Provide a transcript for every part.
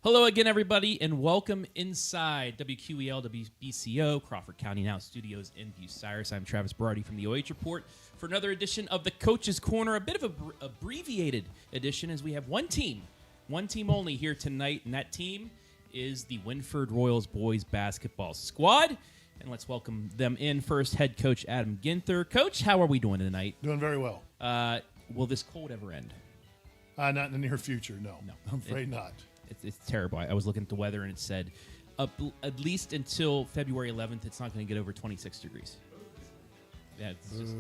Hello again, everybody, and welcome inside WQEL WBCO Crawford County Now Studios in Bucyrus. I'm Travis Berardi from the OH Report for another edition of the Coach's Corner, a bit of an abbreviated edition as we have one team only here tonight, and that team is the Wynford Royals boys basketball squad. And let's welcome them in first, head coach Adam Ginther. Coach, how are we doing tonight? Doing very well. Will this cold ever end? Not in the near future, no. I'm afraid not. It's terrible. I was looking at the weather, and it said at least until February 11th, it's not going to get over 26 degrees. Yeah, it's just,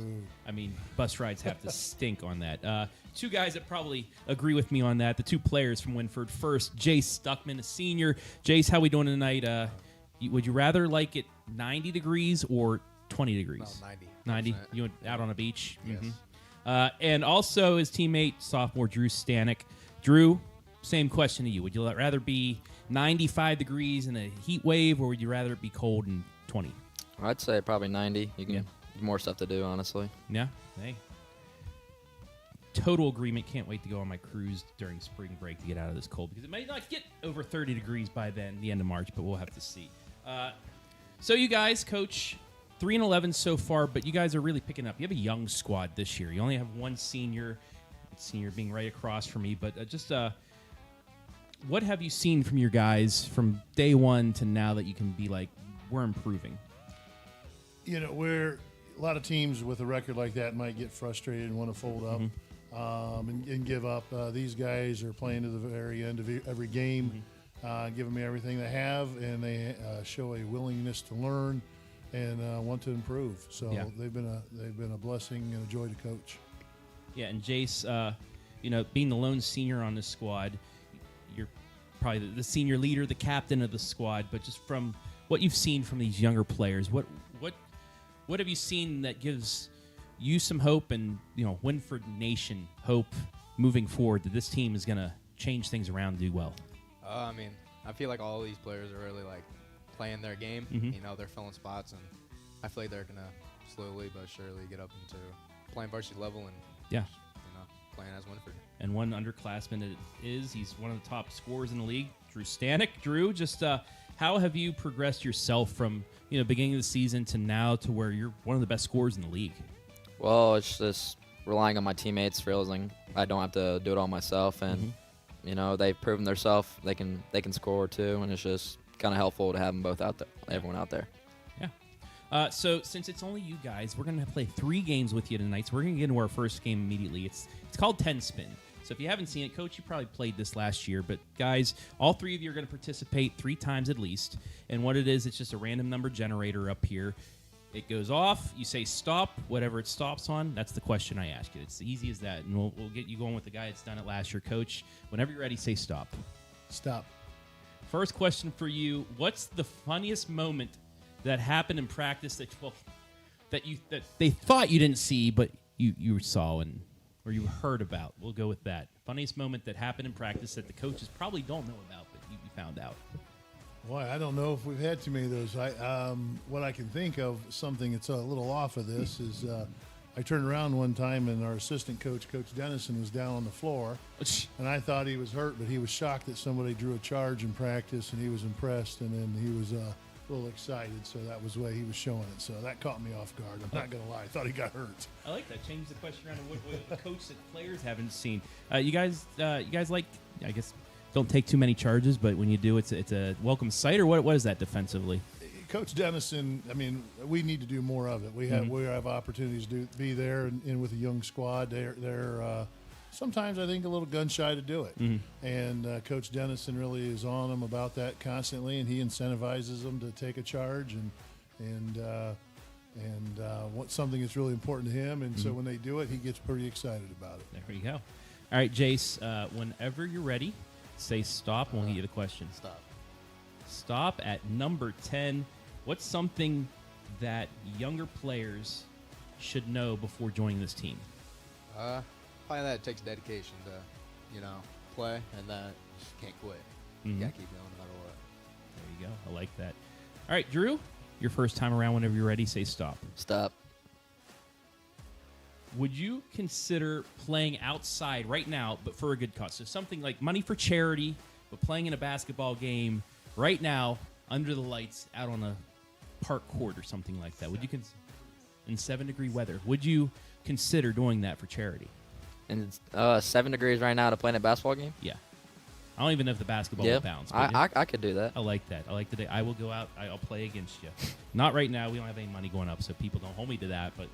I mean, bus rides have to stink on that. Two guys that probably agree with me on that. The two players from Wynford. First, Jace Stuckman, a senior. Jace, how we doing tonight? Would you rather like it 90 degrees or 20 degrees? No, 90. 90? You went out on a beach? Yes. Mm-hmm. And also his teammate, sophomore Drew Stanek. Drew, same question to you. Would you rather be 95 degrees in a heat wave, or would you rather it be cold and 20? I'd say probably 90. You can more stuff to do, honestly. Yeah. Hey. Total agreement. Can't wait to go on my cruise during spring break to get out of this cold, because it might not get over 30 degrees by then, the end of March, but we'll have to see. So you guys, Coach, 3-11 so far, but you guys are really picking up. You have a young squad this year. You only have one senior being right across from me, but what have you seen from your guys from day one to now that you can be like, we're improving? You know, a lot of teams with a record like that might get frustrated and want to fold up and give up. These guys are playing to the very end of every game, giving me everything they have, and they show a willingness to learn and want to improve. So they've been a blessing and a joy to coach. Yeah, and Jace, being the lone senior on this squad, you're probably the senior leader, the captain of the squad. But just from what you've seen from these younger players, what have you seen that gives you some hope and Wynford Nation hope moving forward that this team is going to change things around and do well? I feel like all these players are really like playing their game. They're filling spots, and I feel like they're going to slowly but surely get up into playing varsity level and playing as Wynford. And one underclassman he's one of the top scorers in the league, Drew Stanek. Drew, just how have you progressed yourself from beginning of the season to now to where you're one of the best scorers in the league? Well, it's just relying on my teammates, realizing I don't have to do it all myself, and they've proven themselves they can score too, and it's just kind of helpful to have them both out there, everyone out there. So since it's only you guys, we're going to play 3 games with you tonight. So we're going to get into our first game immediately. It's called 10 Spin. So if you haven't seen it, Coach, you probably played this last year. But guys, all 3 of you are going to participate 3 times at least. And what it is, it's just a random number generator up here. It goes off. You say stop. Whatever it stops on, that's the question I ask you. It's easy as that. And we'll get you going with the guy that's done it last year. Coach, whenever you're ready, say stop. Stop. First question for you. What's the funniest moment that happened in practice that they thought you didn't see, but you saw or you heard about? We'll go with that. Funniest moment that happened in practice that the coaches probably don't know about, but you found out. Boy, I don't know if we've had too many of those. What I can think of, something that's a little off of this, is I turned around one time and our assistant coach, Coach Dennison, was down on the floor, and I thought he was hurt, but he was shocked that somebody drew a charge in practice, and he was impressed, and then he was a little excited, so that was the way he was showing it. So that caught me off guard. I'm not going to lie. I thought he got hurt. I like that. Change the question around to what the coach that players haven't seen. You guys like, I guess, don't take too many charges, but when you do, it's a welcome sight, or what is that defensively? Coach Dennison, we need to do more of it. We have opportunities to be there and with a young squad. They're sometimes I think a little gun shy to do it. And Coach Dennison really is on them about that constantly, and he incentivizes them to take a charge and what's something that's really important to him. And so when they do it, he gets pretty excited about it. There you go. All right, Jace, whenever you're ready, say stop, and we'll get you the question. Stop at number 10. What's something that younger players should know before joining this team? Probably that it takes dedication to, play, and that you just can't quit. You gotta keep going no matter what. There you go. I like that. All right, Drew, your first time around, whenever you're ready, say stop. Stop. Would you consider playing outside right now, but for a good cause? So something like money for charity, but playing in a basketball game right now under the lights out on a park court or something like that. Would you in 7-degree weather? Would you consider doing that for charity? And it's 7 degrees right now to play in a basketball game? Yeah. I don't even know if the basketball will bounce. I could do that. I like that. I like the day. I will go out. I'll play against you. Not right now. We don't have any money going up, so people don't hold me to that. But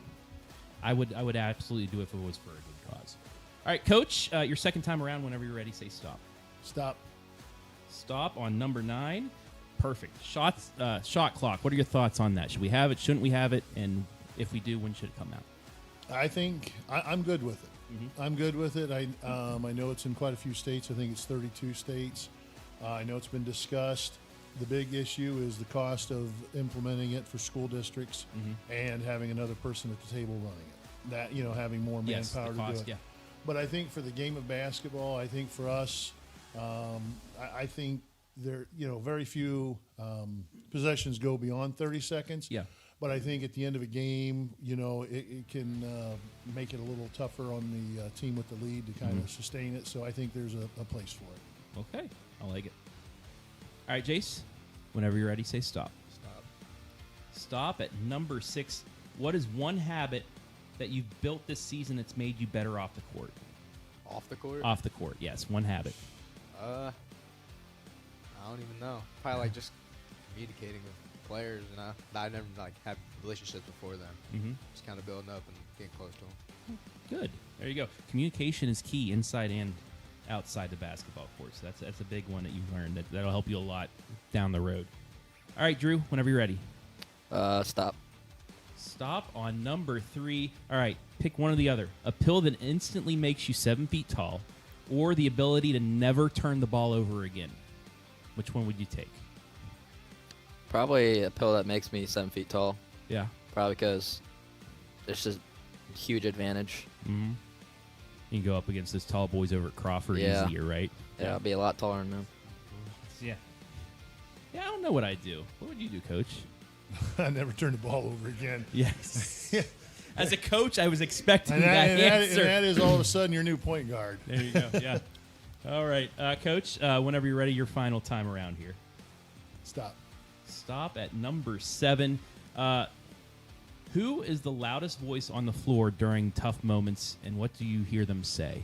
I would absolutely do it if it was for a good cause. All right, Coach, your second time around. Whenever you're ready, say stop. Stop. Stop on number 9. Perfect. Shot clock. What are your thoughts on that? Should we have it? Shouldn't we have it? And if we do, when should it come out? I think I'm good with it. Mm-hmm. I'm good with it. I know it's in quite a few states. I think it's 32 states. I know it's been discussed. The big issue is the cost of implementing it for school districts and having another person at the table running it. That, having more manpower to do it. Yeah. But I think for the game of basketball, I think for us, I think there, very few possessions go beyond 30 seconds. Yeah. But I think at the end of a game, it can make it a little tougher on the team with the lead to kind of sustain it. So I think there's a place for it. Okay. I like it. All right, Jace, whenever you're ready, say stop. Stop. Stop at number 6. What is one habit that you've built this season that's made you better off the court? Off the court? Off the court, yes. One habit. I don't even know. Probably like just communicating with players, I never had relationships before them. Mm-hmm. Just kind of building up and getting close to them. Good. There you go. Communication is key inside and outside the basketball court. So that's a big one that you've learned. That'll help you a lot down the road. All right, Drew, whenever you're ready. Stop. Stop on number 3. All right, pick one or the other. A pill that instantly makes you 7 feet tall, or the ability to never turn the ball over again. Which one would you take? Probably a pill that makes me 7 feet tall. Yeah. Probably because it's just a huge advantage. Mm-hmm. You can go up against those tall boys over at Crawford easier, right? Yeah, I'll be a lot taller than them. Yeah. Yeah, I don't know what I'd do. What would you do, Coach? I never turn the ball over again. Yes. As a coach, I was expecting that answer. And that is all of a sudden your new point guard. There you go. Yeah. All right, Coach. Whenever you're ready, your final time around here. Stop. Stop at number 7. Who is the loudest voice on the floor during tough moments, and what do you hear them say?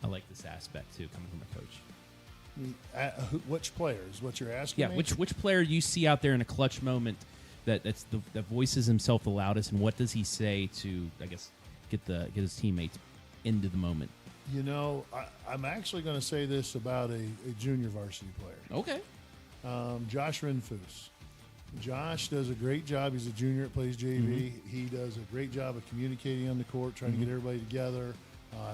I like this aspect too, coming from a coach. Which players? What you're asking? Yeah. me? Which player do you see out there in a clutch moment that voices himself the loudest, and what does he say to, I guess, get his teammates into the moment? I'm actually going to say this about a junior varsity player. Okay. Josh Wynford. Josh does a great job. He's a junior that plays JV. Mm-hmm. He does a great job of communicating on the court, trying to get everybody together.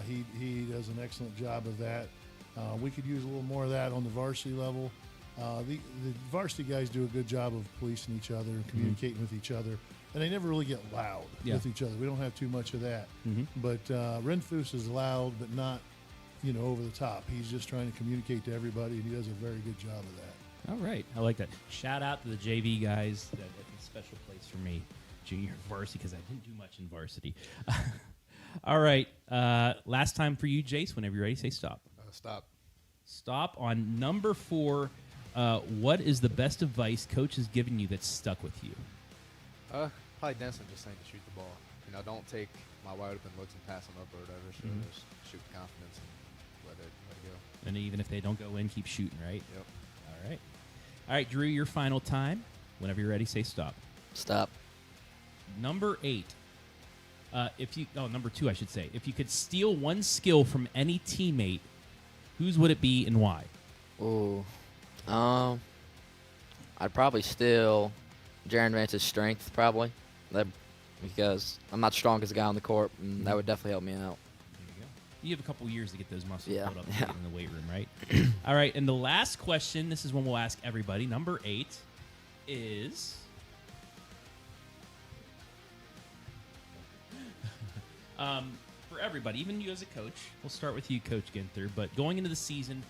He does an excellent job of that. We could use a little more of that on the varsity level. The varsity guys do a good job of policing each other and communicating with each other, and they never really get loud with each other. We don't have too much of that. Mm-hmm. But Renfus is loud, but not, over the top. He's just trying to communicate to everybody, and he does a very good job of that. All right. I like that. Shout out to the JV guys. That's a special place for me, junior varsity, because I didn't do much in varsity. All right. Last time for you, Jace. Whenever you're ready, say stop. Stop. Stop on number 4. What is the best advice Coach has given you that's stuck with you? Probably Denson just saying to shoot the ball. Don't take my wide open looks and pass them up or whatever. So just shoot with confidence and let it go. And even if they don't go in, keep shooting, right? Yep. All right. All right, Drew, your final time. Whenever you're ready, say stop. Stop. Number 8. Number 2, I should say. If you could steal one skill from any teammate, whose would it be and why? Ooh. I'd probably steal Jaron Vance's strength, probably. Because I'm not strong as a guy on the court, and that would definitely help me out. There you go. You have a couple years to get those muscles Yeah. built up to get in the weight room, right? All right, and the last question, this is one we'll ask everybody. Number 8 is... for everybody, even you as a coach, we'll start with you, Coach Ginther, but going into the season,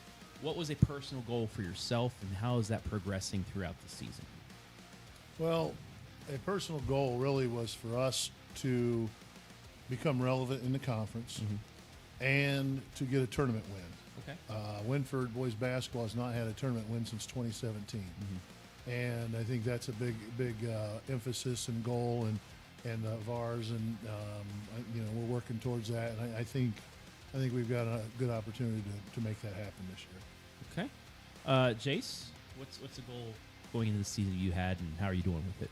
what was a personal goal for yourself, and how is that progressing throughout the season? Well, a personal goal really was for us to become relevant in the conference and to get a tournament win. Okay. Wynford boys basketball has not had a tournament win since 2017, and I think that's a big emphasis and goal and of ours, and we're working towards that, and I think we've got a good opportunity to make that happen this year. Okay. Jace, what's the goal going into the season you had, and how are you doing with it?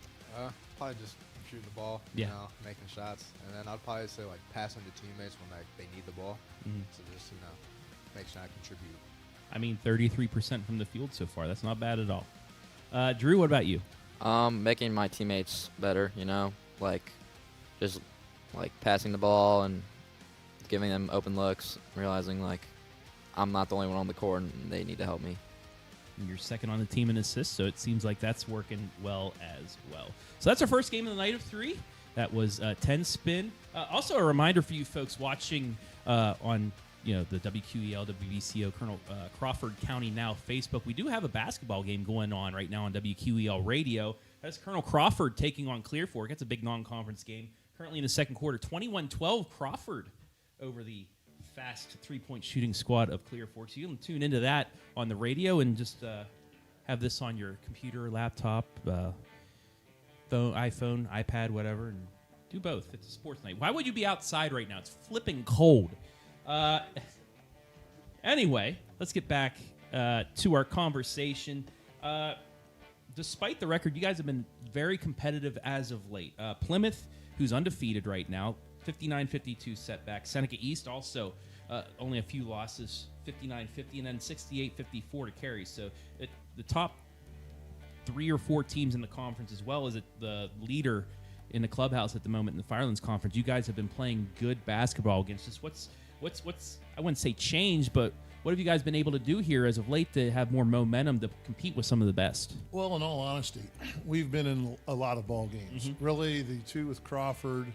Probably just shooting the ball, making shots, and then I'd probably say like passing to teammates when they need the ball. So just make sure I contribute. I mean, 33% from the field so far. That's not bad at all. Drew, what about you? Making my teammates better. Just passing the ball and giving them open looks, realizing I'm not the only one on the court and they need to help me. And you're second on the team in assists, so it seems like that's working well as well. So that's our first game of the night of 3. That was 10 spin. Also a reminder for you folks watching on the WQEL, WBCO, Colonel Crawford County Now Facebook. We do have a basketball game going on right now on WQEL Radio. That's Colonel Crawford taking on Clear Fork. That's a big non-conference game. Currently in the second quarter, 21-12 Crawford over the fast three-point shooting squad of Clear Fork. So you can tune into that on the radio and just have this on your computer, laptop, phone, iPhone, iPad, whatever, and do both. It's a sports night. Why would you be outside right now? It's flipping cold. Anyway, let's get back to our conversation. Despite the record, you guys have been very competitive as of late. Plymouth, who's undefeated right now, 59-52 setback. Seneca East also only a few losses, 59-50, and then 68-54 to carry. So the top 3 or 4 teams in the conference, as well as the leader in the clubhouse at the moment in the Firelands Conference, you guys have been playing good basketball against us. What's I wouldn't say changed, but what have you guys been able to do here as of late to have more momentum to compete with some of the best? Well, in all honesty, we've been in a lot of ball games. Really, the 2 with Crawford,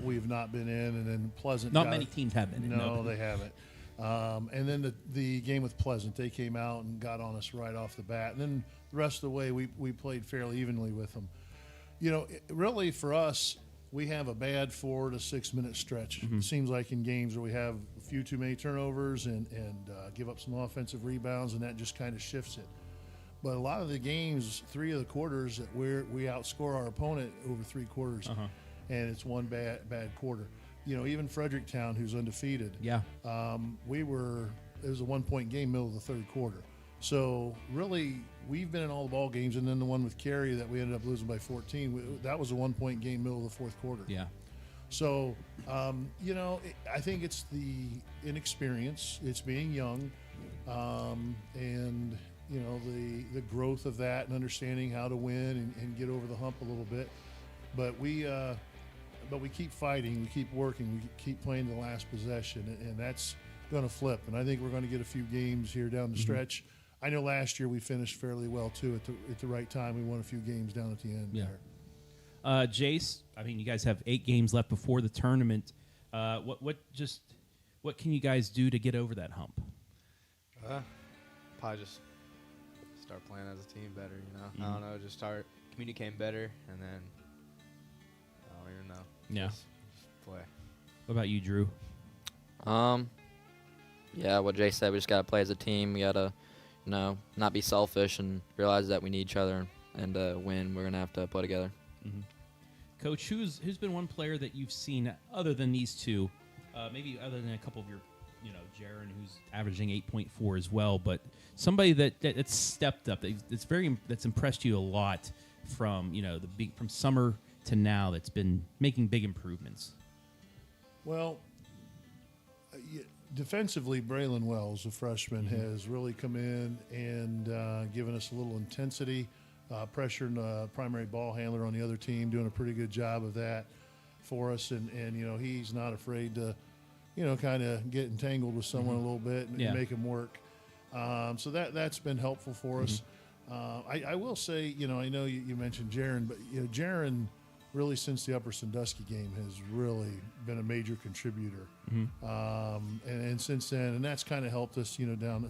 we've not been in, and then Pleasant. Not many teams have been in. No, they haven't. And then the game with Pleasant, they came out and got on us right off the bat. And then the rest of the way, we played fairly evenly with them. Really for us, we have a bad 4 to 6 minute stretch. It seems like in games where we have a few too many turnovers and give up some offensive rebounds, and that just kind of shifts it. But a lot of the games, 3 of the quarters, that we outscore our opponent over 3 quarters, and it's one bad quarter. Even Fredericktown, who's undefeated, it was a 1-point game middle of the third quarter. So really, we've been in all the ball games, and then the one with Cary that we ended up losing by 14, that was a 1-point game middle of the fourth quarter. Yeah. So, I think it's the inexperience, it's being young, and the growth of that and understanding how to win and get over the hump a little bit. But we keep fighting, we keep working, we keep playing the last possession, and that's going to flip. And I think we're going to get a few games here down the stretch. I know last year we finished fairly well too at the right time. We won a few games down at the end. Yeah. Jace, I mean, you guys have 8 games left before the tournament. What can you guys do to get over that hump? Probably just start playing as a team better. I don't know, just start communicating better, and then I don't even know. Yeah. Just play. What about you, Drew? Yeah, what Jay said, we just gotta play as a team. We gotta not be selfish and realize that we need each other, and win, we're going to have to play together. Coach, who's been one player that you've seen other than these 2, maybe other than a couple of your, Jaron, who's averaging 8.4 as well, but somebody that's stepped up, that's impressed you a lot from, from summer to now, that's been making big improvements? Well, defensively, Braylon Wells, a freshman, has really come in and given us a little intensity, pressuring the primary ball handler on the other team, doing a pretty good job of that for us. And he's not afraid to, kind of get entangled with someone a little bit and make him work. So that's been helpful for us. I will say, I know you mentioned Jaron, but Jaron, really since the Upper Sandusky game, has really been a major contributor. And since then, and that's kind of helped us, down,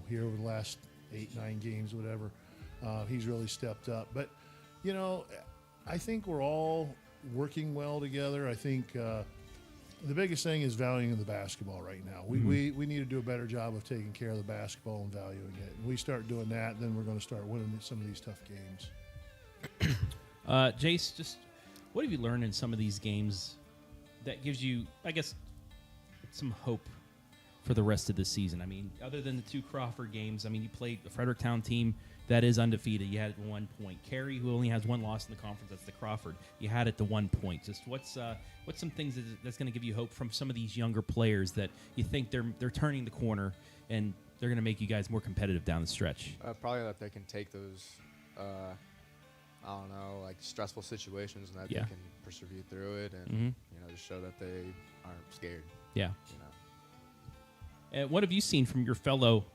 here over the last 8-9 games, whatever. He's really stepped up. But, I think we're all working well together. I think, The biggest thing is valuing the basketball right now. We need to do a better job of taking care of the basketball and valuing it. When we start doing that, then we're going to start winning some of these tough games. Jace, just what have you learned in some of these games that gives you, I guess, some hope for the rest of the season? I mean, other than the 2 Crawford games, I mean, you played a Fredericktown team that is undefeated. You had it at 1 point. Cary, who only has 1 loss in the conference, that's the Crawford. You had it to 1 point. Just what's some things that's going to give you hope from some of these younger players that you think they're turning the corner and they're going to make you guys more competitive down the stretch? Probably that they can take those, I don't know, like stressful situations and that they can persevere through it and just show that they aren't scared. Yeah. What have you seen from your fellow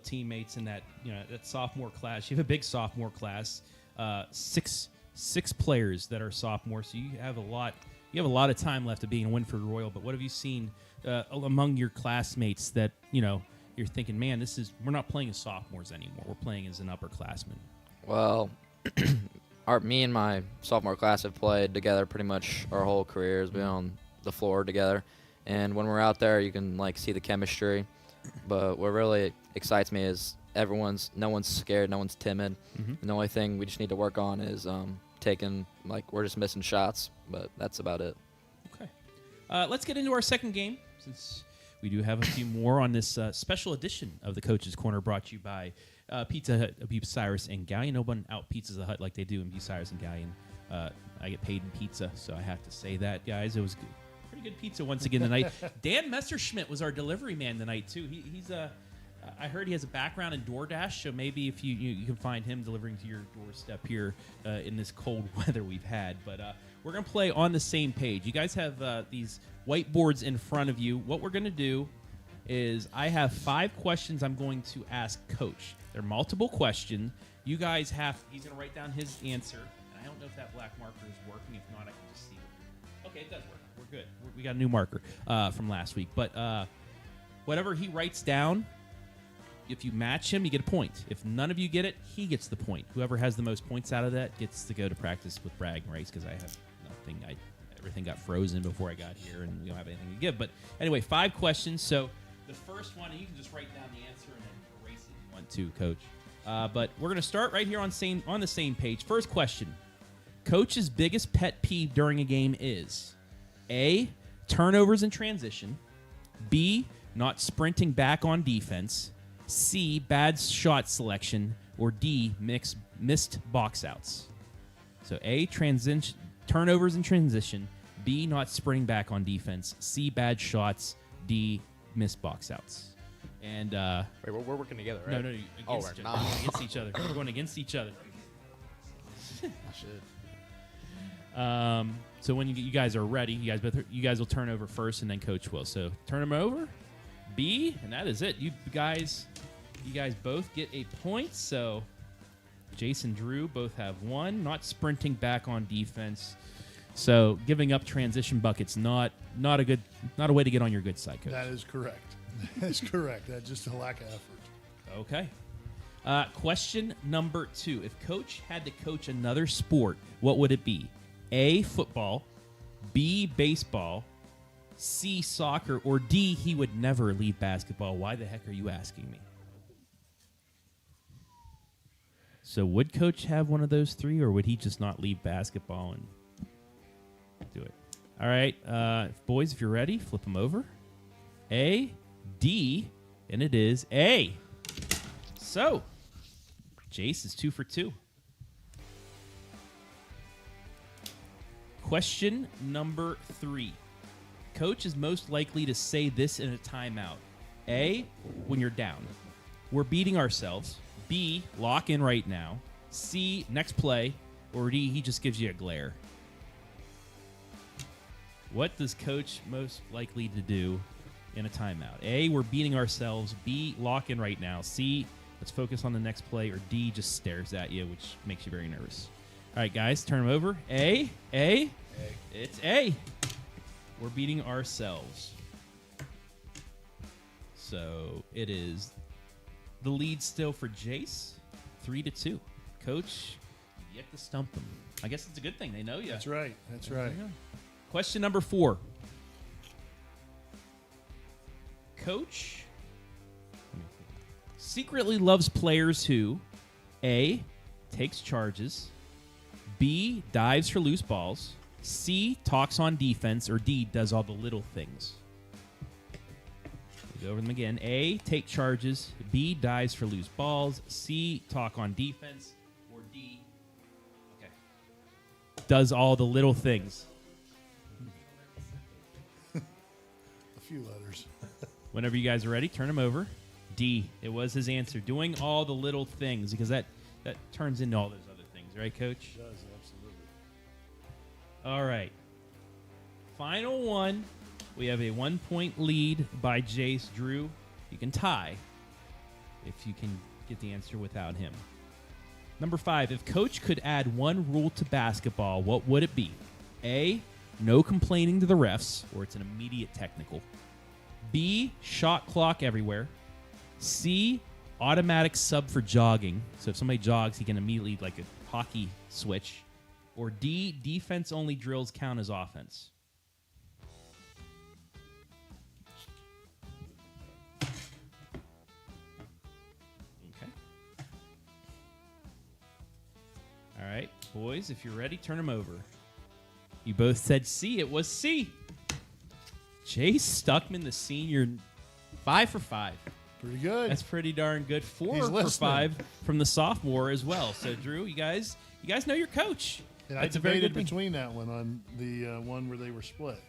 teammates in that that sophomore class? You have a big sophomore class, six players that are sophomores. So you have a lot of time left of being a Wynford Royal. But what have you seen among your classmates that you're thinking, man, we're not playing as sophomores anymore. We're playing as an upperclassman. Well, me and my sophomore class have played together pretty much our whole careers. Been on the floor together. And when we're out there, you can see the chemistry. But what really excites me is no one's scared, no one's timid. And the only thing we just need to work on is we're just missing shots, but that's about it. Okay. Let's get into our second game, since we do have a few more on this special edition of the Coach's Corner, brought to you by Pizza Hut, Bucyrus, and Galion. No one out Pizza Hut like they do in Bucyrus and Galion. I get paid in pizza, so I have to say that, guys. It was good. Pretty good pizza once again tonight. Dan Messerschmidt was our delivery man tonight too. He's I heard he has a background in DoorDash, so maybe if you can find him delivering to your doorstep here in this cold weather we've had. But we're gonna play on the same page. You guys have these whiteboards in front of you. What we're gonna do is I have 5 questions I'm going to ask Coach. They're multiple questions. You guys he's gonna write down his answer. And I don't know if that black marker is working. If not, I can just see it. Okay, it does work. We're good. We got a new marker from last week. But whatever he writes down, if you match him, you get a point. If none of you get it, he gets the point. Whoever has the most points out of that gets to go to practice with bragging rights, because I have nothing. Everything got frozen before I got here, and we don't have anything to give. But anyway, 5 questions. So the first one, and you can just write down the answer and then erase it if you want to, Coach. But we're going to start right here on the same page. First question. Coach's biggest pet peeve during a game is A, turnovers in transition, B, not sprinting back on defense, C, bad shot selection, or D, missed box outs. So A, turnovers in transition, B, not sprinting back on defense, C, bad shots, D, missed box outs. And wait, we're working together, right? No, against each other. We're going against each other. I should. So when you guys are ready, you guys will turn over first, and then Coach will. So turn them over. B, and that is it. You guys both get a point. So Jason, Drew both have 1. Not sprinting back on defense. So giving up transition buckets, not a way to get on your good side, Coach. That is correct. That's correct. That's just a lack of effort. Okay. Question number 2. If Coach had to coach another sport, what would it be? A, football, B, baseball, C, soccer, or D, he would never leave basketball. Why the heck are you asking me? So would Coach have one of those 3, or would he just not leave basketball and do it? All right, boys, if you're ready, flip them over. A, D, and it is A. So, Jace is 2 for 2. Question number 3. Coach is most likely to say this in a timeout. A, when you're down. We're beating ourselves. B, lock in right now. C, next play. Or D, he just gives you a glare. What does Coach most likely to do in a timeout? A, we're beating ourselves. B, lock in right now. C, let's focus on the next play. Or D, just stares at you, which makes you very nervous. All right, guys, turn them over. A. It's A. We're beating ourselves. So it is the lead still for Jace, 3-2. Coach, you have to stump them. I guess it's a good thing. They know you. That's right. That's right. Question number 4. Coach secretly loves players who A, takes charges, B, dives for loose balls, C, talks on defense, or D, does all the little things. We'll go over them again. A, take charges, B, dives for loose balls, C, talk on defense, or D, does all the little things. A few letters. Whenever you guys are ready, turn them over. D, it was his answer. Doing all the little things, because that turns into all those other things, right, Coach? It does, absolutely. All right. Final one. We have a 1-point lead by Jace. Drew, you can tie if you can get the answer without him. Number 5, if Coach could add one rule to basketball, what would it be? A, no complaining to the refs, or it's an immediate technical. B, shot clock everywhere. C, automatic sub for jogging. So if somebody jogs, he can immediately, like a hockey switch. Or D, defense-only drills count as offense. Okay. All right, boys, if you're ready, turn them over. You both said C. It was C. Chase Stuckman, the senior, 5 for 5. Pretty good. That's pretty darn good. 4 He's for listening. 5 from the sophomore as well. So, Drew, you guys know your coach. And That's I a very debated good thing. between that one on the one where they were split.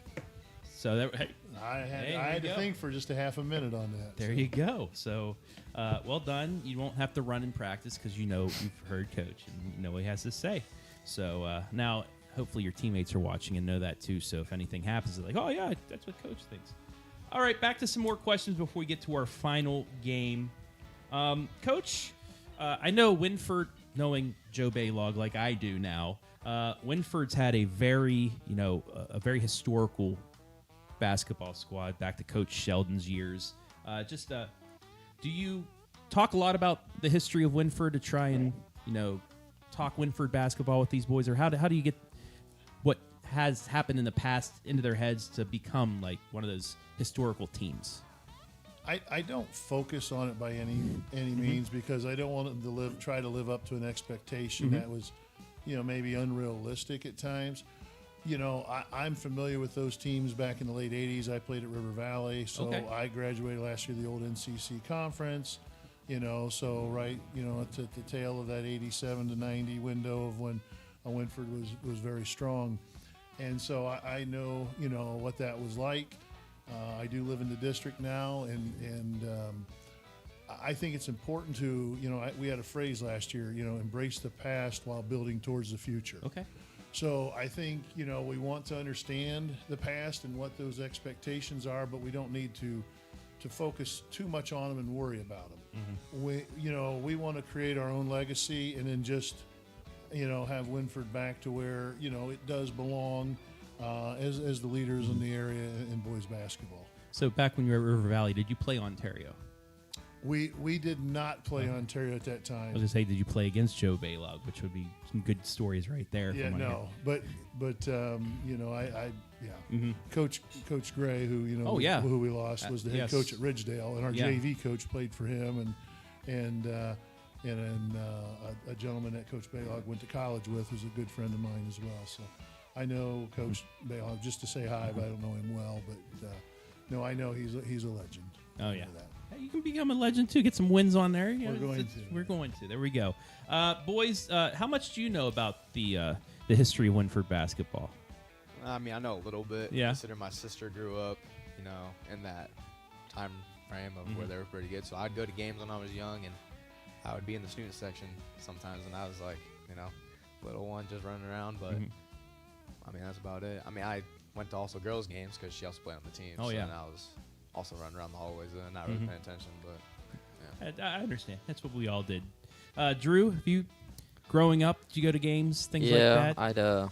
So that hey, I Hey, there had you to go. think for just a half a minute on that. there you go. So, well done. You won't have to run in practice because you know you've heard Coach and you know what he has to say. So now, hopefully, your teammates are watching and know that too. So if anything happens, they're like, "Oh yeah, that's what Coach thinks." All right, back to some more questions before we get to our final game. Coach, I know Wynford, knowing Joe Baylog like I do now, Wynford's had a very, a very historical basketball squad back to Coach Sheldon's years. Do you talk a lot about the history of Wynford to try and, talk Wynford basketball with these boys? Or how do you get what has happened in the past into their heads to become like one of those historical teams? I don't focus on it by any means because I don't want them to try to live up to an expectation that was, maybe unrealistic at times. I'm familiar with those teams back in the late 80s. I played at River Valley, so Okay. I graduated last year, the old NCC conference, so right, at the tail of that 87 to 90 window of when Wynford was very strong. And so I know, what that was like. I do live in the district now, and I think it's important to, we had a phrase last year, embrace the past while building towards the future. Okay. So I think, we want to understand the past and what those expectations are, but we don't need to focus too much on them and worry about them. We want to create our own legacy and then just, have Wynford back to where, it does belong as the leaders in the area in boys basketball. So back when you were at River Valley, did you play Ontario? We did not play Ontario at that I was time. going to say, did you play against Joe Baylog, which would be some good stories right there. Yeah, from what I no, but Coach Gray, who who we lost, was the head yes. coach at Ridgedale, and our Yeah. JV coach played for him, and then a gentleman that Coach Baylog went to college with, who's a good friend of mine as well. So I know Coach Baylog just to say hi, but I don't know him well. But no, I know he's a legend. Oh, I yeah. know that. Hey, you can become a legend too. Get some wins on there. We're going to. There we go. Boys, how much do you know about the history of Wynford basketball? I mean, I know a little bit. Yeah. Considering my sister grew up, in that time frame of where they were pretty good. So I'd go to games when I was young, and I would be in the student section sometimes, and I was like, little one just running around. But I mean, that's about it. I mean, I went to also girls' games because she also played on the team. Oh, so yeah. then I was also running around the hallways and not really paying attention. But I understand. That's what we all did. Drew, have you, growing up, did you go to games, things like that?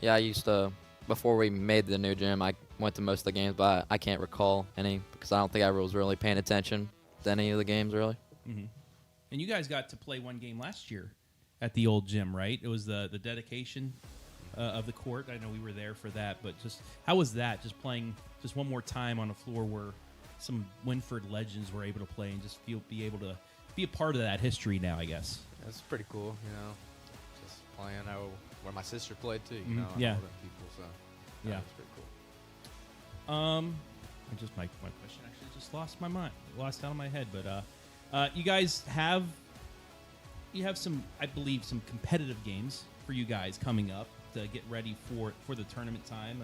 I used to, before we made the new gym, I went to most of the games, but I can't recall any because I don't think I was really paying attention to any of the games, really. And you guys got to play one game last year at the old gym, right? It was the dedication of the court. I know we were there for that, but just how was that? Just playing just one more time on a floor where some Wynford legends were able to play and just be able to be a part of that history now, I guess. That's pretty cool, just playing where my sister played too, Yeah. all them people, so Yeah. that's pretty cool. My question actually just lost out of my head, but you guys have some, I believe, some competitive games for you guys coming up to get ready for the tournament time.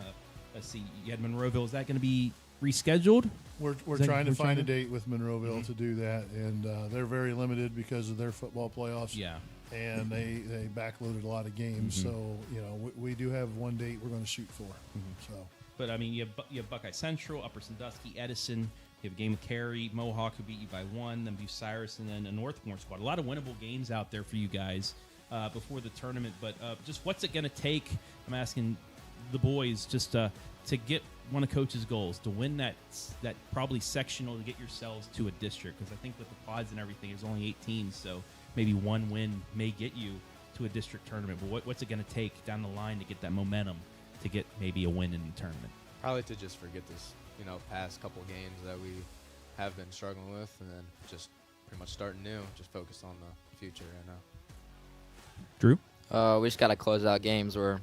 Let's see, you had Monroeville. Is that going to be rescheduled? We're trying to find a date with Monroeville to do that, and they're very limited because of their football playoffs. Yeah. And they backloaded a lot of games, so we do have one date we're going to shoot for. So, but I mean, you have Buckeye Central, Upper Sandusky, Edison. You have a game with Cary, Mohawk, who beat you by 1, then Bucyrus, and then a Northmore squad. A lot of winnable games out there for you guys before the tournament. But just what's it going to take? I'm asking the boys just to get one of Coach's goals, to win that probably sectional, to get yourselves to a district. Because I think with the pods and everything, there's only 8 teams, so maybe one win may get you to a district tournament. But what's it going to take down the line to get that momentum to get maybe a win in the tournament? Probably to just forget this, past couple games that we have been struggling with, and then just pretty much start new, just focus on the future right now. Drew? We just got to close out games. We're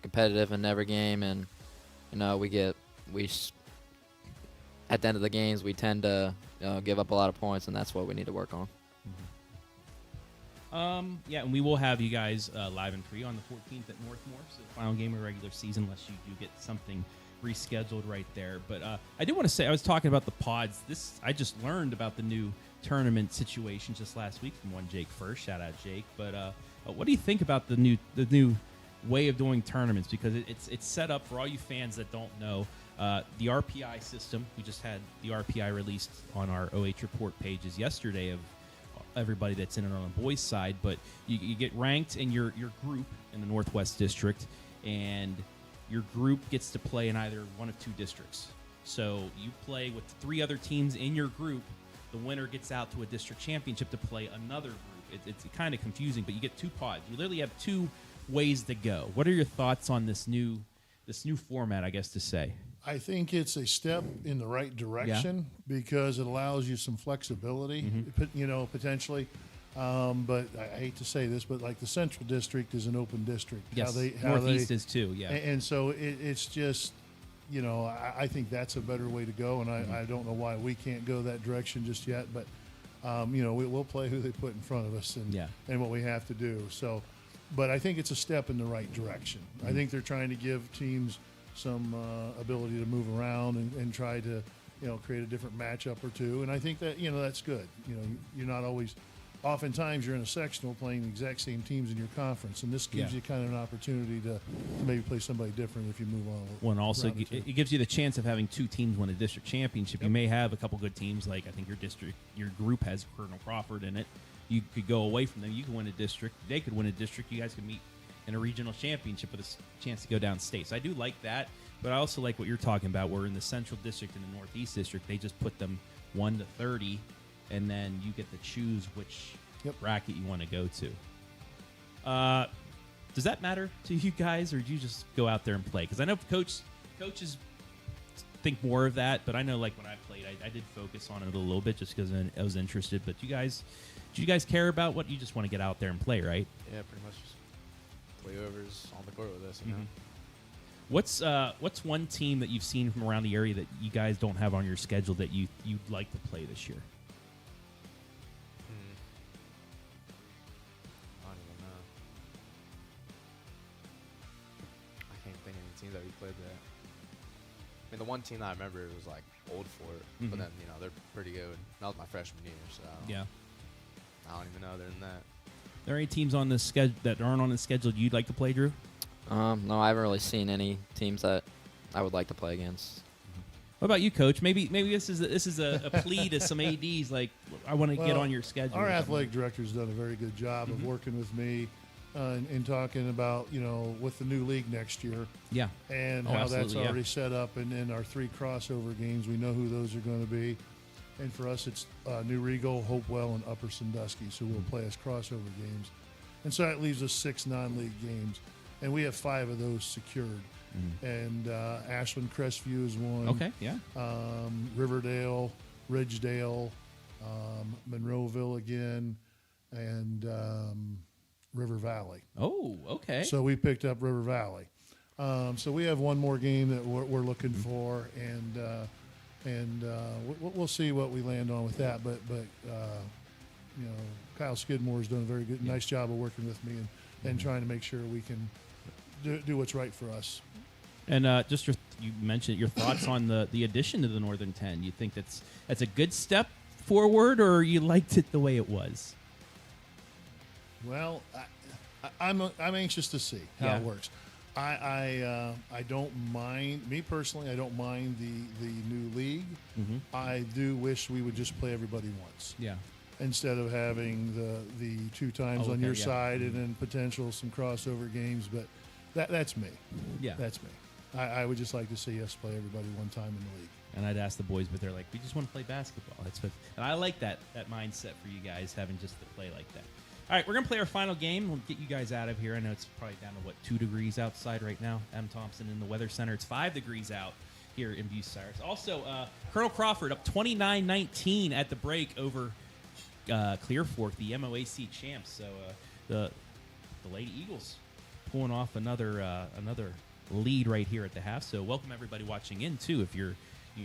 competitive in every game, and at the end of the games we tend to give up a lot of points, and that's what we need to work on. Yeah, and we will have you guys live and free on the 14th at Northmore, so the final game of the regular season, unless you do get something rescheduled right there. But I do want to say, I was talking about the pods. I just learned about the new tournament situation just last week from one Jake first. Shout out Jake. But what do you think about the new way of doing tournaments? Because it's set up for all you fans that don't know. The RPI system. We just had the RPI released on our OH report pages yesterday of everybody that's in it on the boys' side, but you get ranked in your group in the Northwest District, and your group gets to play in either one of 2 districts. So you play with 3 other teams in your group. The winner gets out to a district championship to play another group. It's kind of confusing, but you get 2 pods. You literally have 2 ways to go. What are your thoughts on this new format, I guess to say? I think it's a step in the right direction because it allows you some flexibility, potentially. But I hate to say this, but like the Central District is an open district. Yes, Northeast is too, yeah. And so it's just, I think that's a better way to go, and I don't know why we can't go that direction just yet. But, we'll play who they put in front of us and what we have to do. So, but I think it's a step in the right direction. I think they're trying to give teams some ability to move around and try to, create a different matchup or 2. And I think that, that's good. You're not always, oftentimes you're in a sectional playing the exact same teams in your conference. And this gives you kind of an opportunity to maybe play somebody different if you move on. Well, and also it gives you the chance of having 2 teams win a district championship. You may have a couple good teams, like I think your group has Colonel Crawford in it. You could go away from them. You could win a district. They could win a district. You guys could meet in a regional championship with a chance to go downstate. So I do like that, but I also like what you're talking about, where in the Central District and the Northeast District, they just put them 1 to 30, and then you get to choose which bracket you want to go to. Does that matter to you guys, or do you just go out there and play? Because I know coaches think more of that, but I know like when I played, I did focus on it a little bit just because I was interested. But do you guys care about what? You just want to get out there and play, right? Yeah, pretty much. Play whoever's on the court with us, What's one team that you've seen from around the area that you guys don't have on your schedule that you'd like to play this year? I don't even know. I can't think of any teams that we played that. I mean, the one team that I remember was like Old Fort, but then they're pretty good. That was my freshman year, so I don't even know other than that. Are there any teams on the schedule that aren't on the schedule you'd like to play, Drew? No, I haven't really seen any teams that I would like to play against. What about you, Coach? Maybe this is a plea to some ADs. Like, I want to get on your schedule. Our athletic director's done a very good job of working with me and talking about with the new league next year. Yeah, and how that's already set up, and then our 3 crossover games. We know who those are going to be. And for us, it's New Rigo, Hopewell, and Upper Sandusky. So we'll play as crossover games. And so that leaves us 6 non-league games. And we have 5 of those secured. and Ashland Crestview is one. Okay, yeah. Riverdale, Ridgedale, Monroeville again, and River Valley. Oh, okay. So we picked up River Valley. So we have one more game that we're looking for, and we'll see what we land on with that. But you know, Kyle Skidmore has done a very good, nice job of working with me and trying to make sure we can do what's right for us. And you mentioned your thoughts on the addition to the Northern 10. You think that's a good step forward, or you liked it the way it was? Well, I'm anxious to see how it works. I don't mind, me personally, I don't mind the new league. I do wish we would just play everybody once. Yeah. Instead of having the 2 times on your side and then potential some crossover games, but that's me. Yeah. That's me. I would just like to see us play everybody one time in the league. And I'd ask the boys, but they're like, we just want to play basketball. And I like that mindset for you guys, having just to play like that. All right, we're going to play our final game. We'll get you guys out of here. I know it's probably down to, 2 degrees outside right now. Adam Thompson in the Weather Center. It's 5 degrees out here in Bucyrus. Also, Colonel Crawford up 29-19 at the break over Clear Fork, the MOAC champs. So the Lady Eagles pulling off another lead right here at the half. So welcome everybody watching in, too, if you're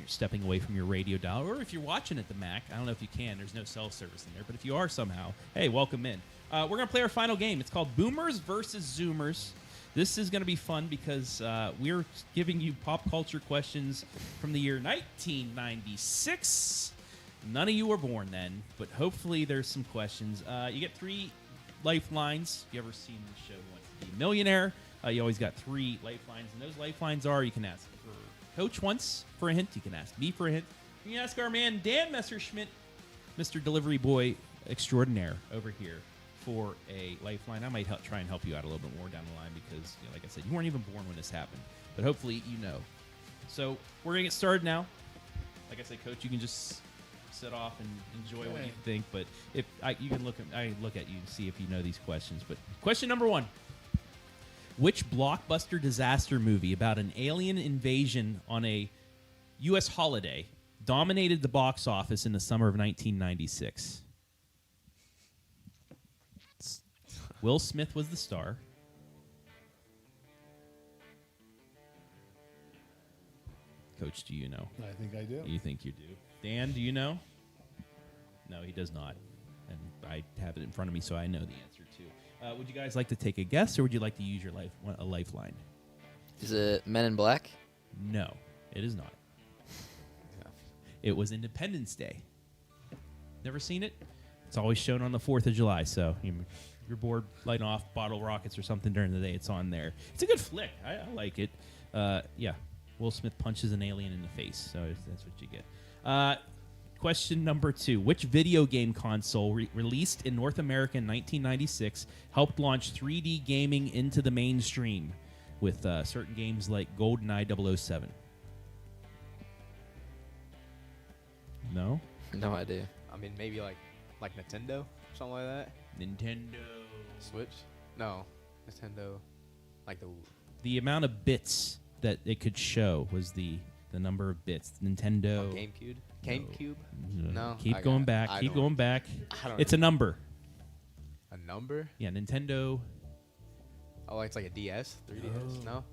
stepping away from your radio dial, or if you're watching at the Mac. I don't know if you can. There's no cell service in there. But if you are somehow, hey, welcome in. We're going to play our final game. It's called Boomers versus Zoomers. This is going to be fun because we're giving you pop culture questions from the year 1996. None of you were born then, but hopefully there's some questions. You get 3 lifelines. If you ever seen the show Who Wants to Be a Millionaire, you always got 3 lifelines. And those lifelines are, you can ask Coach once for a hint. You can ask me for a hint. You can ask our man Dan Messerschmidt, Mr. Delivery Boy Extraordinaire over here, for a lifeline. I might try and help you out a little bit more down the line because, like I said, you weren't even born when this happened. But hopefully you know. So we're going to get started now. Like I said, Coach, you can just sit off and enjoy what you think. But if you can look at you and see if you know these questions. But question number 1. Which blockbuster disaster movie about an alien invasion on a U.S. holiday dominated the box office in the summer of 1996? Will Smith was the star. Coach, do you know? I think I do. You think you do. Dan, do you know? No, he does not. And I have it in front of me, so I know the answer, too. Would you guys like to take a guess, or would you like to use your a lifeline? Is it Men in Black? No, it is not. It was Independence Day. Never seen it? It's always shown on the 4th of July, so you're bored lighting off bottle rockets or something during the day, it's on there. It's a good flick. I like it. Yeah, Will Smith punches an alien in the face, so that's what you get. Question number 2. Which video game console released in North America in 1996 helped launch 3D gaming into the mainstream with certain games like GoldenEye 007? No? No idea. I mean, maybe like Nintendo, something like that. Nintendo. Switch? No, Nintendo. Like the amount of bits that it could show was the number of bits. Nintendo. GameCube? GameCube? No. Keep going back. It's a number. A number? Yeah, Nintendo. Oh, it's like a DS? 3DS? No?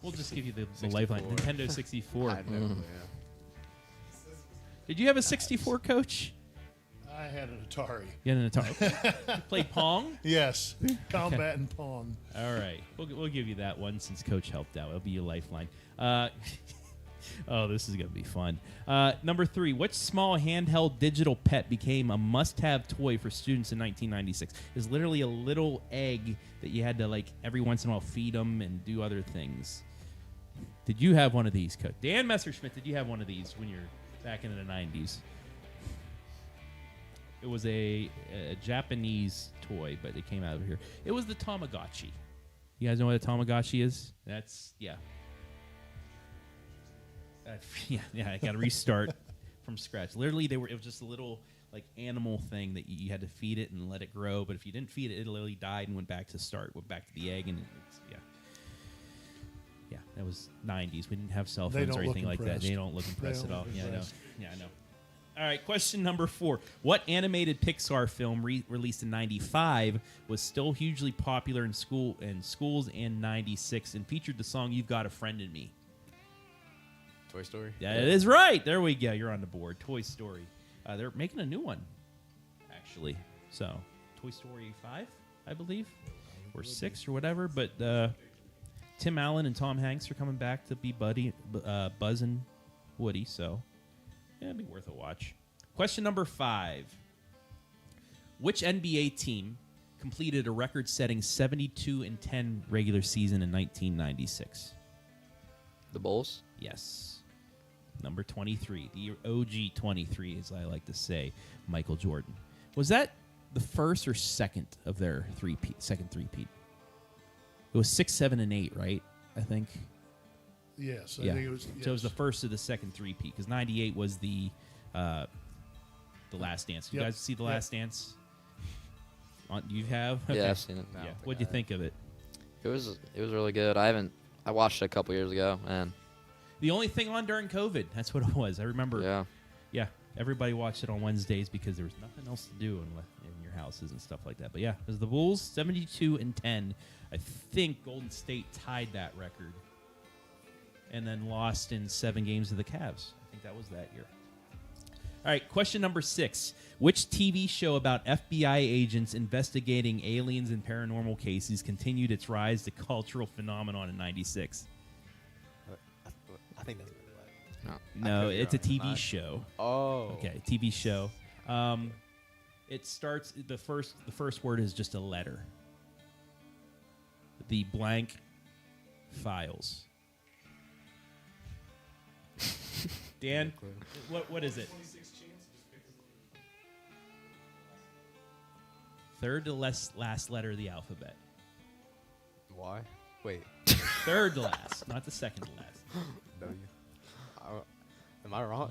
We'll just give you the lifeline. Nintendo 64. I had no clue, Did you have a 64, Coach? I had an Atari. You had an Atari. You played Pong? Yes, combat and Pong. All right. We'll give you that one since Coach helped out. It'll be your lifeline. Oh, this is going to be fun. Number 3, which small handheld digital pet became a must-have toy for students in 1996? It's literally a little egg that you had to, like, every once in a while feed them and do other things. Did you have one of these, Coach? Dan Messerschmidt, did you have one of these when you're back in the 90s? It was a Japanese toy, but it came out of here. It was the Tamagotchi. You guys know what a Tamagotchi is? That's, yeah. Yeah, I got to restart from scratch. Literally, it was just a little like animal thing that you had to feed it and let it grow. But if you didn't feed it, it literally died and went back to the egg. And That was 90s. We didn't have cell They phones or don't look anything like that. impressed. They don't look impressed They at all. don't look Yeah, I know. impressed. Yeah, I know. All right, question number 4. What animated Pixar film released in 95 was still hugely popular in schools in 96 and featured the song You've Got a Friend in Me? Toy Story. That is right. There we go. You're on the board. Toy Story. They're making a new one, actually. So, Toy Story 5, I believe, or 6 or whatever. But Tim Allen and Tom Hanks are coming back to be Buzz and Woody. So, yeah, it'd be worth a watch. Question number 5. Which NBA team completed a record-setting 72-10 regular season in 1996? The Bulls. Yes. Number 23. The OG 23, as I like to say, Michael Jordan. Was that the first or second of their second three-peat? It was 6, 7, and 8, right? I think. Yes, I Yeah. think it was. Yes. So it was the first of the second three-peat because 98 was the Last Dance. You Yep. guys see the Yep. Last Dance? You have? Yeah, I've seen it. No, I Yeah. don't think What'd you I think of it? It was really good. I watched it a couple years ago, and The only thing on during COVID. That's what it was. I remember. yeah, Yeah, everybody watched it on Wednesdays because there was nothing else to do in your houses and stuff like that. But yeah, it was the Bulls 72-10. I think Golden State tied that record and then lost in 7 games to the Cavs. I think that was that year. All right, question number 6. Which TV show about FBI agents investigating aliens and paranormal cases continued its rise to cultural phenomenon in 96? I think that's what it No, could be it's a wrong. TV Not- show. Oh. Okay, TV show. It starts. The first word is just a letter. The blank files. Dan, what is it? Third to last letter of the alphabet. Why? Wait. Third to last, not the second to last. W. Am I wrong?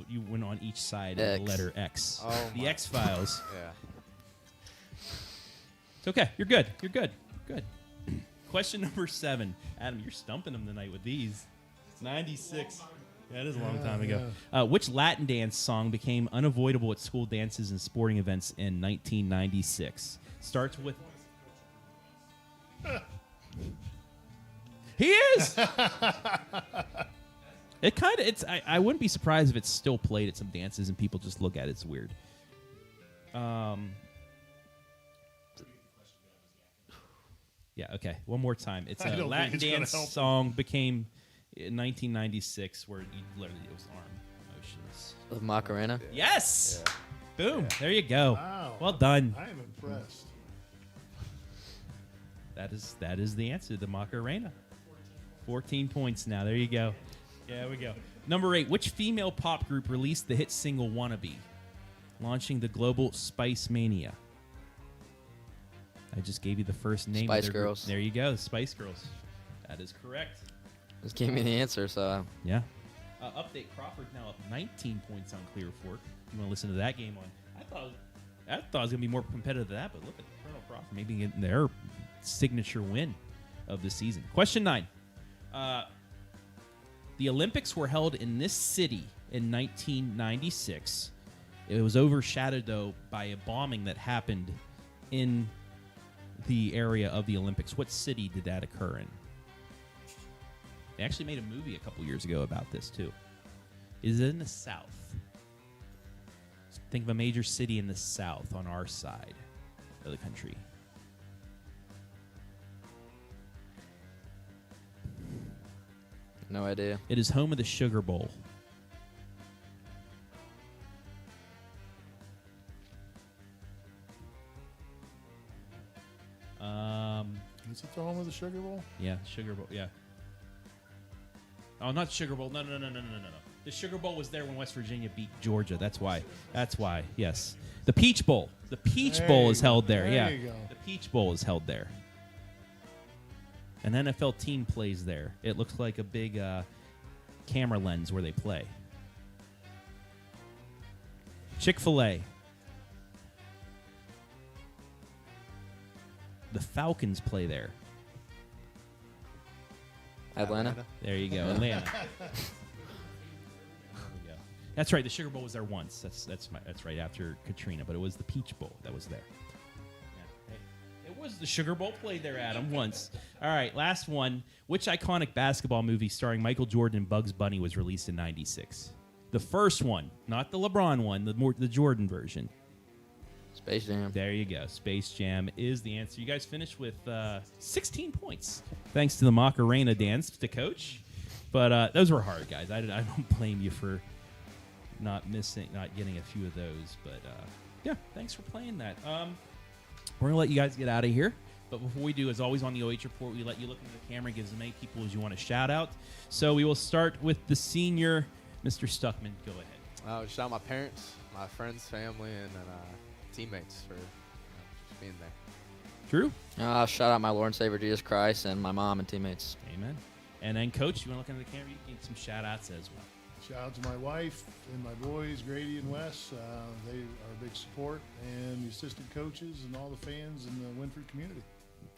You went on each side of the X. letter X. Oh the my- X files. Yeah. It's okay. You're good. You're good. Good. Question number 7. Adam, you're stumping them tonight with these. 96. Yeah, it is a long time ago. Which Latin dance song became unavoidable at school dances and sporting events in 1996? Starts with... He is! I wouldn't be surprised if it's still played at some dances and people just look at it. It's weird. Yeah, okay. One more time. It's I a don't Latin think it's gonna dance help. song became in 1996 where you literally it was arm motions. the Macarena. Yes. Yeah. Boom. Yeah. There you go. Wow. Well done. I am impressed. That is the answer. The Macarena. 14 points now. There you go. Yeah, there we go. Number 8. Which female pop group released the hit single "Wannabe," launching the global Spice Mania? I just gave you the first name. Spice of their group. Girls. There you go. The Spice Girls. That is correct. Just gave me the answer, so Yeah. Update: Crawford now up 19 points on Clear Fork. You want to listen to that game on? I thought it was gonna be more competitive than that, but look at Colonel Crawford maybe getting their signature win of the season. Question 9. The Olympics were held in this city in 1996. It was overshadowed though by a bombing that happened in the area of the Olympics. What city did that occur in? They actually made a movie a couple years ago about this, too. Is it in the South? Think of a major city in the South on our side of the country. no idea. It is home of the Sugar Bowl. Is it the home of the Sugar Bowl? Yeah, Sugar Bowl, yeah. Oh, not Sugar Bowl. No. The Sugar Bowl was there when West Virginia beat Georgia. That's why. Yes. The Peach Bowl. The Peach There Bowl you is go. held there. There Yeah. you go. The Peach Bowl is held there. An NFL team plays there. It looks like a big camera lens where they play. Chick-fil-A. The Falcons play there. Atlanta. There you go, Atlanta. There we go. That's right. The Sugar Bowl was there once. That's right after Katrina, but it was the Peach Bowl that was there. Yeah. Hey, it was the Sugar Bowl played there, Adam, once. All right, last one. Which iconic basketball movie starring Michael Jordan and Bugs Bunny was released in '96? The first one, not the LeBron one, the Jordan version. Space Jam. There you go. Space Jam is the answer. You guys finished with 16 points, thanks to the Macarena dance to Coach. But those were hard, guys. I don't blame you for not getting a few of those. But yeah, thanks for playing that. We're gonna let you guys get out of here. But before we do, as always on the OH Report, we let you look into the camera, give as many people as you want to shout out. So we will start with the senior, Mr. Stuckman. Go ahead. I would shout out my parents, my friends, family, and then teammates for just being there. Drew? Shout out my Lord and Savior Jesus Christ and my mom and teammates. Amen. And then, Coach, you want to look into the camera? You can get some shout-outs as well. Shout out to my wife and my boys, Grady and Wes. They are a big support, and the assistant coaches and all the fans in the Wynford community.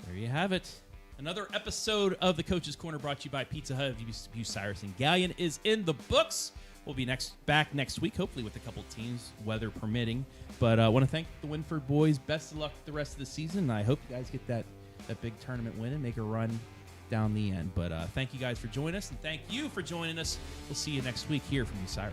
There you have it. Another episode of the Coach's Corner brought to you by Pizza Hut of Bucyrus and Galion is in the books. We'll be back next week, hopefully with a couple teams, weather permitting. But I want to thank the Wynford boys. Best of luck the rest of the season. I hope you guys get that big tournament win and make a run down the end. But thank you guys for joining us, and thank you for joining us. We'll see you next week here from Bucyrus.